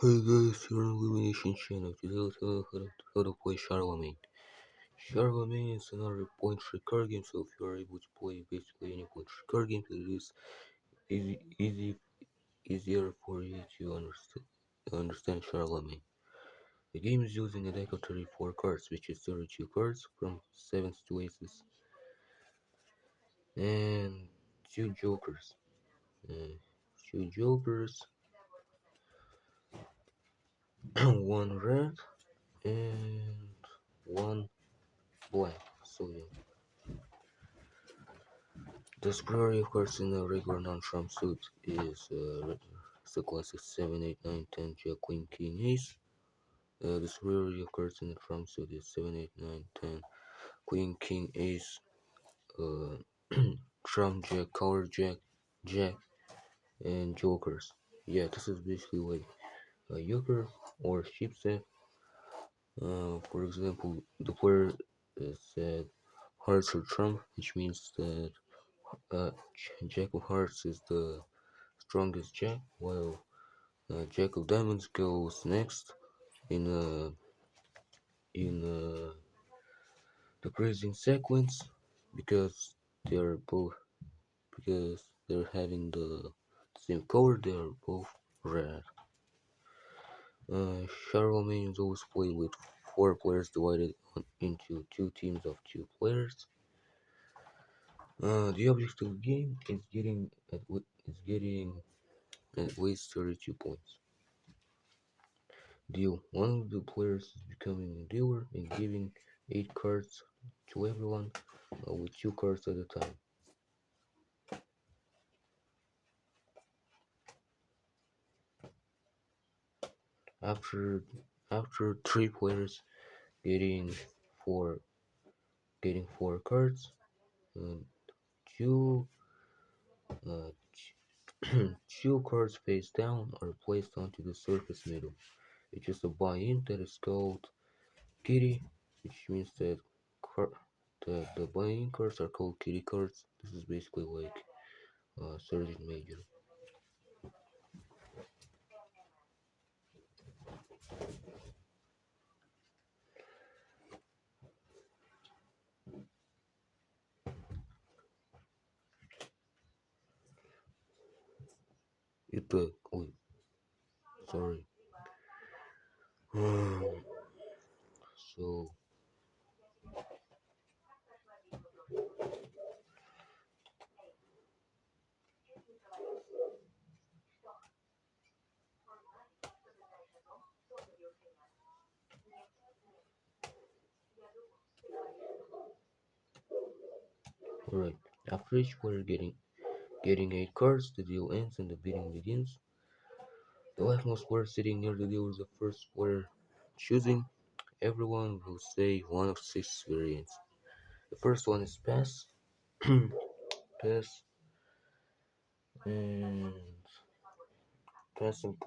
Hey guys, you're on Illumination channel. Today I'll tell you how to play Charlemagne. Charlemagne is another point-and-click card game, so if you are able to play basically any point-and-click card game, it is easier for you to understand Charlemagne. The game is using a deck of 34 cards, which is 32 cards from 7s to aces, and two jokers. Uh, two jokers, one red, and one black. So yeah. The superiority of course in a regular non-trump suit is the classic 7, 8, 9, 10, Jack, Queen, King, Ace. The superiority of course in the trump suit is 7, 8, 9, 10, Queen, King, Ace, uh, Trump, Jack, Color, Jack, Jack, and Jokers. Yeah, this is basically like a Joker or sheep set. For example, the player said Hearts or Trump, which means that Jack of Hearts is the strongest Jack, while Jack of Diamonds goes next in the praising sequence because they're both because they're having the same color. They are both red. Charlemagne is always played with four players divided into two teams of two players. The object of the game is getting at least 32 points. Deal. One of the players is becoming a dealer and giving 8 cards to everyone with 2 cards at a time. After after 3 players getting 4 cards, uh, two uh, two cards face down are placed onto the surface middle. It's just a buy-in that is called kitty, which means that the buy-in cards are called kitty cards. This is basically like Sergeant Major. Wait, sorry. So, alright. After each player getting 8 cards, the deal ends and the bidding begins. The leftmost player sitting near the deal is the first player choosing. Everyone will say one of 6 variants. The first one is pass, pass, and passing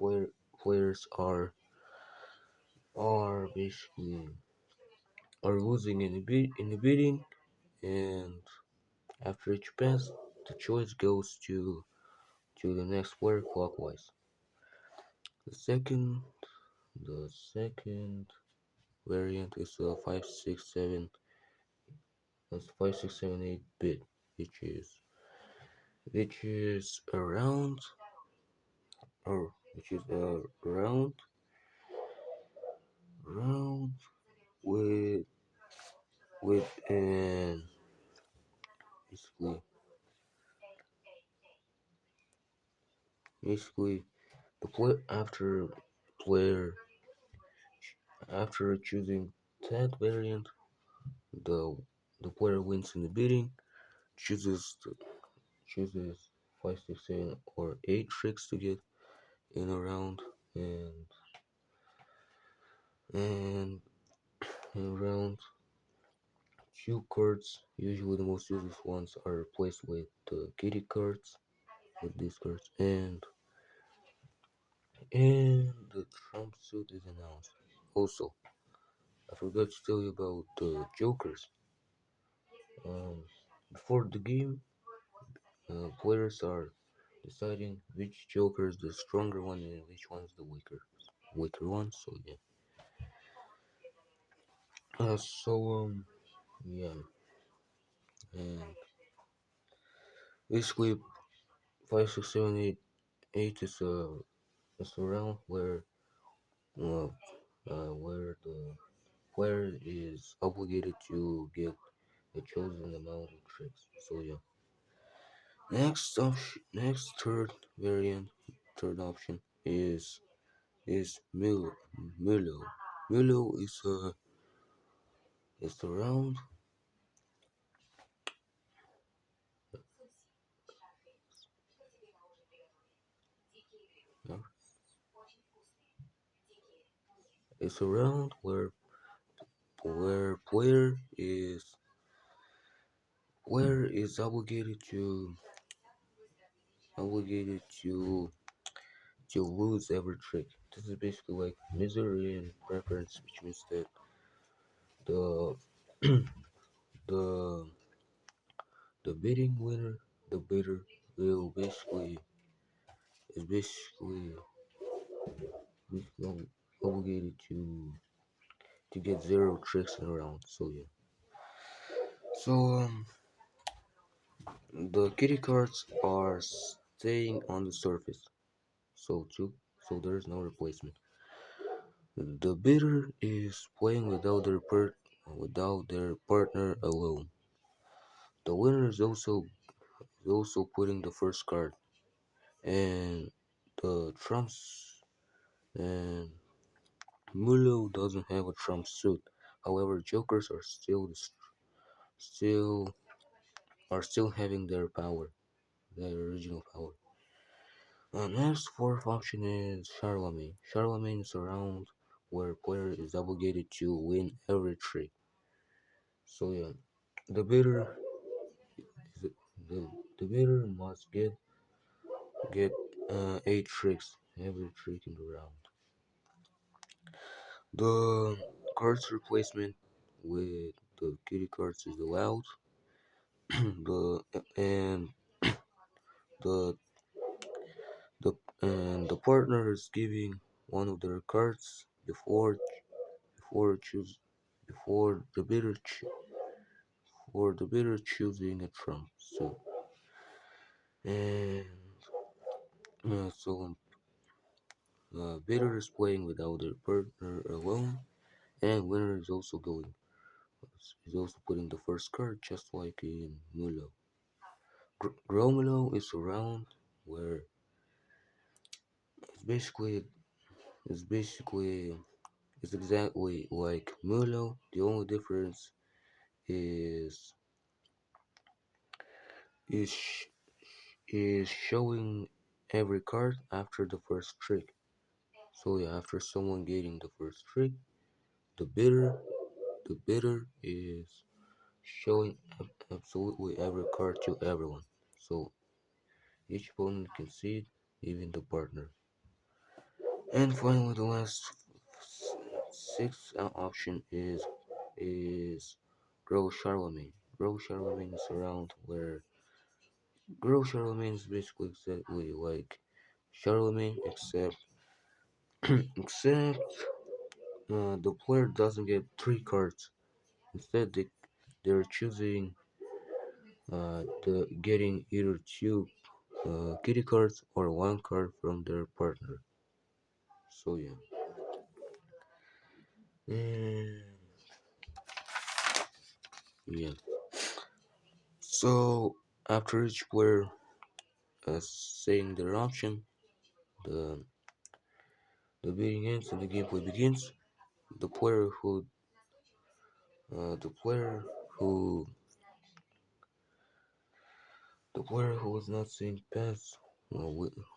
players are basically are losing in the bidding, and after each pass, the choice goes to the next player clockwise. The second variant is a 5 6 7 bit, which is around or which is a round with an basically basically the player after choosing that variant, the the player wins in the bidding, chooses chooses 5 6 7 or 8 tricks to get in a round, and in round two cards, usually the most useless ones, are replaced with the kitty cards, with these cards, and the trump suit is announced. Also, I forgot to tell you about the jokers. Before the game, players are deciding which joker is the stronger one and which one is the weaker. weaker one. So yeah. Yeah, and basically 5, 6, 7, 8 is a round uh, where the player is obligated to get a chosen amount of tricks. So yeah. Third option is Milo. Milo is a round. uh, It's a round where player is obligated to lose every trick. This is basically like misery and preference, which means that the the the bidding winner, the bidder will basically obligated to get zero tricks in a round. So yeah. So the kitty cards are staying on the surface. So there's no replacement. The bidder is playing without their partner alone. The winner is also putting the first card, and the trumps and Mulo doesn't have a trump suit. However, jokers still still having their power, their original power. Next fourth option is Charlemagne. Charlemagne is a round where player is obligated to win every trick. So yeah, the bidder is the bidder must get 8 tricks, every trick in the round. The cards replacement with the kitty cards is allowed. the and the the the partner is giving one of their cards before choose before the bidder choosing a trump. And so bidder is playing without their partner alone, and winner is also putting the first card, just like in Mulo. Gromolo is a round where it's basically it's basically it's exactly like Mulo. The only difference is is sh- is showing every card after the first trick. So yeah, after someone getting the first trick, the bidder is showing absolutely every card to everyone. So each opponent can see it, even the partner. And finally, the last sixth option is Grow Charlemagne. Grow Charlemagne is around where Grow Charlemagne is basically exactly like Charlemagne, except the player doesn't get 3 cards. Instead, they're choosing getting either 2 kitty cards or 1 card from their partner. So yeah. And yeah. So after each player saying their option, the the bidding ends and the gameplay begins. The player who the who player who was not saying pass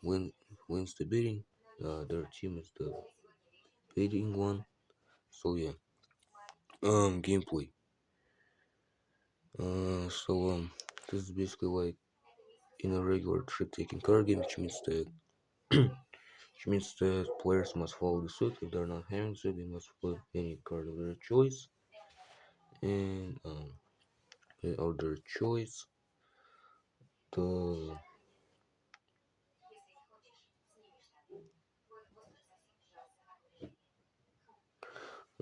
win, wins the bidding. Their team is the bidding one. So yeah. Gameplay. This is basically like in a regular trick-taking card game, which means that players must follow the suit. If they're not having suit, they must put any card of their choice, and of their choice, the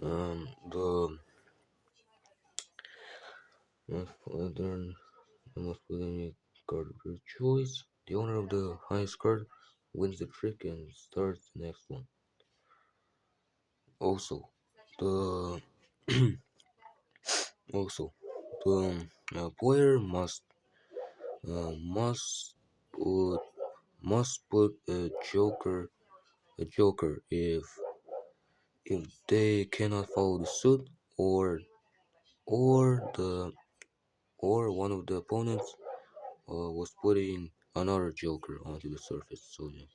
The modern most polynomial card of your choice. The owner of the highest card wins the trick and starts the next one. Also, the also the player must put a joker if they cannot follow the suit or the or one of the opponents was putting another joker onto the surface. So yeah.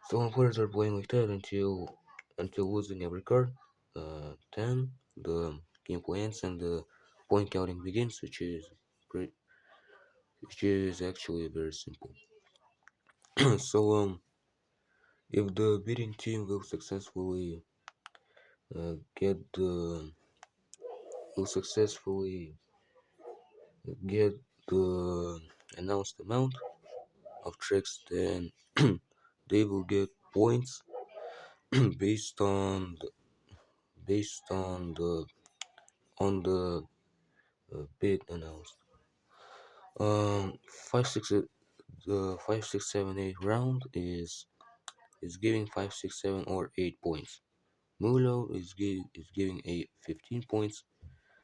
Some players are playing like that until losing every card. Then the gameplay ends and the point counting begins, pretty, which is actually very simple. So if the beating team uh, get the will successfully get the announced amount of tricks, then they will get points based on the bid announced. Five six the 5 6 7 8 round is giving 5 6 7 or 8 points. Mulo is giving 15 points.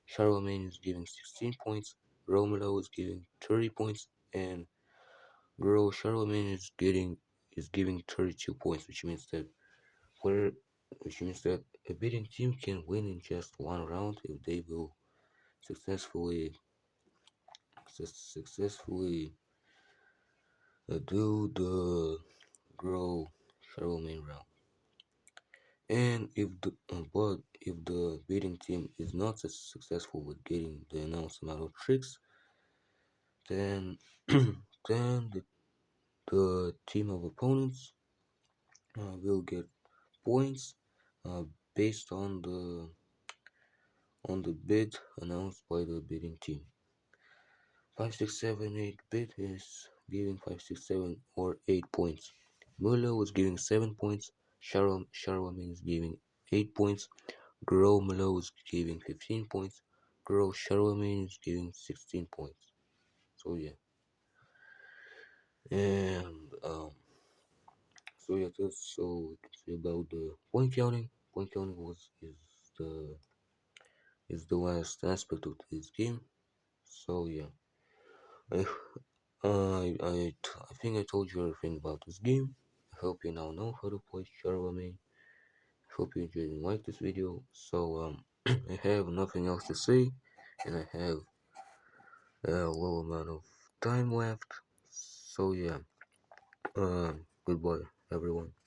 Charlemagne is giving 16 points. Romelo is giving 30 points, and Girl Charlemagne is giving 32 points, player which means that a beating team can win in just one round if they will successfully successfully do the grow Charlemagne round. And if the beating team is not as successful with getting the announced amount of tricks, then then the team of opponents will get points uh, based on the bid announced by the bidding team. 5 6 7 8 bid is giving 5 6 7 or 8 points. Muller was giving 7 points. Charlemagne is giving 8 points. Grow Muller is giving 15 points. Grow Charlemagne is giving 16 points. So yeah, and that's so we can say about the point counting. Point counting the is the last aspect of this game. So yeah, I I think I told you everything about this game. I hope you now know how to play Charlemagne. I hope you enjoyed and liked this video. So I have nothing else to say, and I have a low amount of time left. So yeah, goodbye everyone.